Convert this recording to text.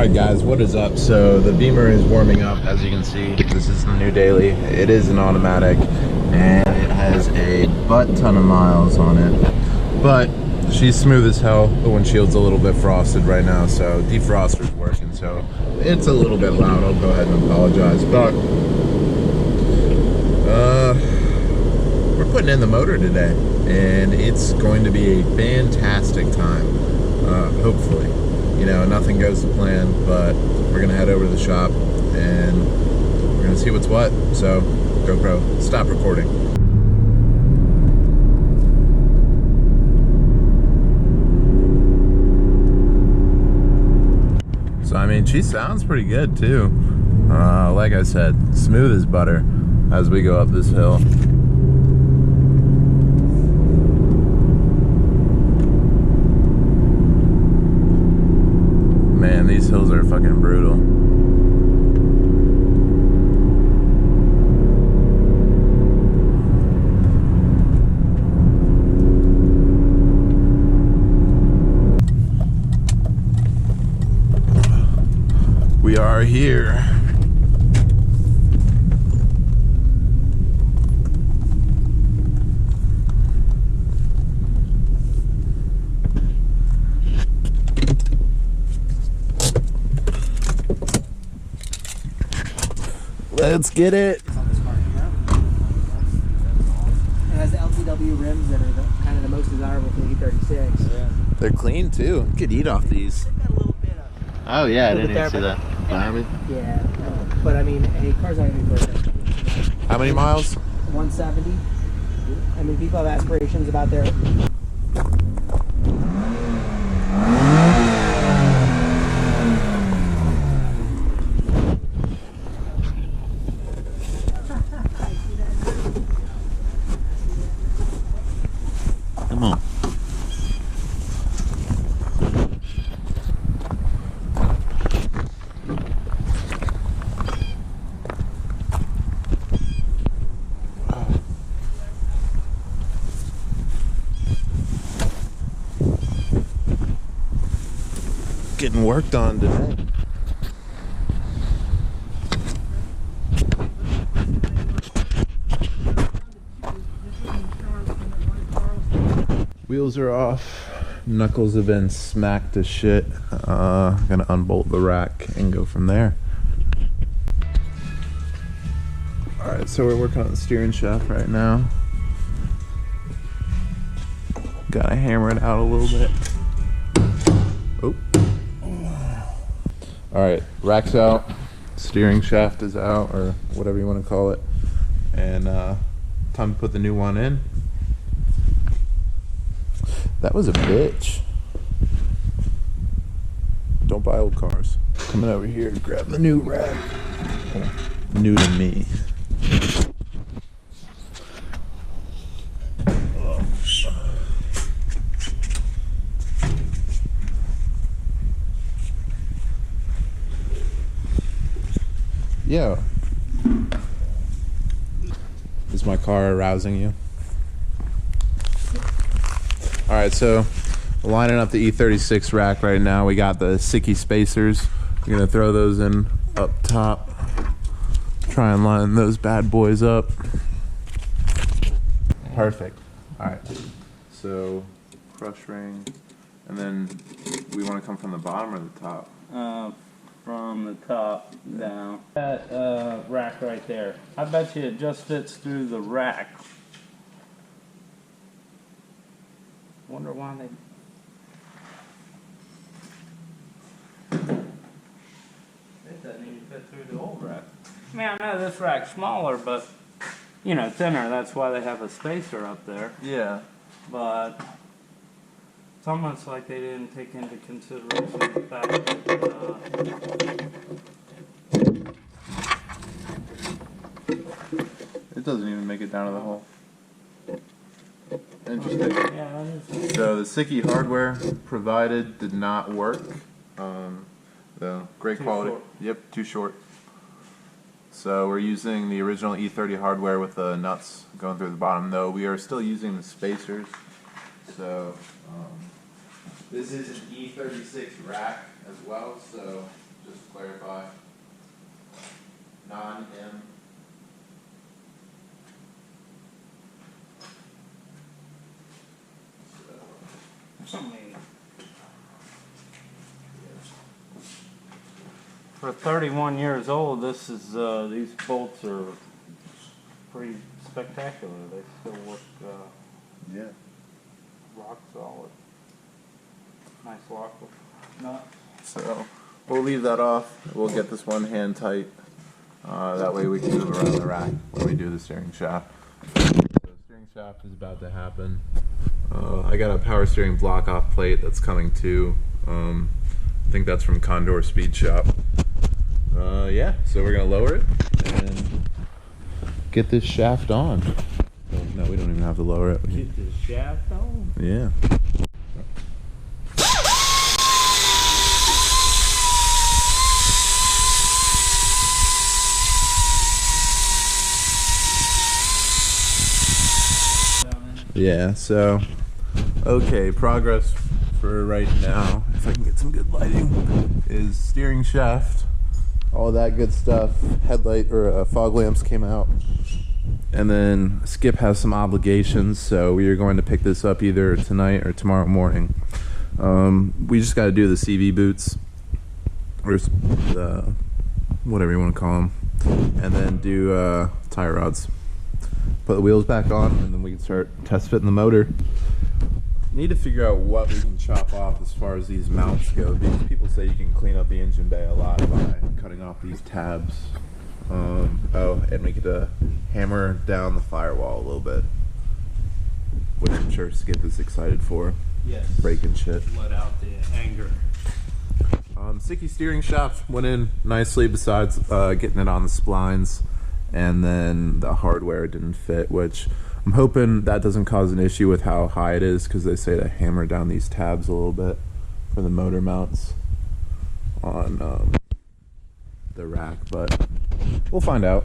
Alright guys, what is up? So the Beamer is warming up, as you can see. This is the new daily. It is an automatic and it has a butt ton of miles on it, but she's smooth as hell. The windshield's a little bit frosted right now, so defroster's working, so it's a little bit loud. I'll go ahead and apologize, but we're putting in the motor today and it's going to be a fantastic time, hopefully. You know, nothing goes to plan, but we're gonna head over to the shop and we're gonna see what's what. So, GoPro, stop recording. So, I mean, she sounds pretty good too. Like I said, smooth as butter as we go up this hill. Man, these hills are fucking brutal. We are here. Let's get it. It has the LTW rims that are kind of the most desirable for the E36. Yeah. They're clean too. You could eat off these. Got a little bit of, Oh yeah, I didn't even see that. yeah, but I mean, hey, cars aren't going to be perfect. How many miles? 170. I mean, people have aspirations about their... Come on. Getting worked on today. Wheels are off. Knuckles have been smacked to shit. Gonna unbolt the rack and go from there. Alright, so we're working on the steering shaft right now. Gotta hammer it out a little bit. Oh. Alright, rack's out. Steering shaft is out, or whatever you want to call it. And time to put the new one in. That was a bitch. Don't buy old cars. Coming over here to grab the new rack. New to me. Yo. Is my car arousing you? Alright, so lining up the E36 rack right now. We got the Sikky spacers. We're gonna throw those in up top. Try and line those bad boys up. Perfect. Alright, so crush ring. And then we want to come from the bottom or the top? From the top down. That rack right there. I bet you it just fits through the rack. Wonder why they... It doesn't even fit through the old rack. I mean, I know this rack's smaller, but, you know, thinner. That's why they have a spacer up there. Yeah. But it's almost like they didn't take into consideration the fact that it doesn't even make it down to the hole. Interesting. yeah, that is... So the Sikky hardware provided did not work. The great Too quality. short. Yep, too short. So we're using the original E30 hardware with the nuts going through the bottom, though we are still using the spacers. So this is an E36 rack as well, so just to clarify. Non-M. For 31 years old, this is these bolts are pretty spectacular. They still work Yeah. rock solid. Nice lock with nuts. So we'll leave that off. We'll get this one hand tight. That way we can move around the rack when we do the steering shaft. So the steering shaft is about to happen. I got a power steering block off plate that's coming too. I think that's from Condor Speed Shop. Yeah, so we're gonna lower it and get this shaft on. Oh, no, we don't even have to lower it. Get the shaft on. Yeah. Yeah, so, okay, progress for right now, if I can get some good lighting, is steering shaft, all that good stuff. Headlight or fog lamps came out. And then Skip has some obligations, so we are going to pick this up either tonight or tomorrow morning. We just got to do the CV boots, or the, whatever you want to call them, and then do tie rods. Put the wheels back on, and then we can start test fitting the motor. Need to figure out what we can chop off as far as these mounts go, because people say you can clean up the engine bay a lot by cutting off these tabs. Oh, and we get to hammer down the firewall a little bit, which I'm sure Skip is excited for. Yes. Breaking shit. Let out the anger. Sikky steering shaft went in nicely, besides getting it on the splines, and then the hardware didn't fit, which I'm hoping that doesn't cause an issue with how high it is, because they say to hammer down these tabs a little bit for the motor mounts on the rack, but we'll find out.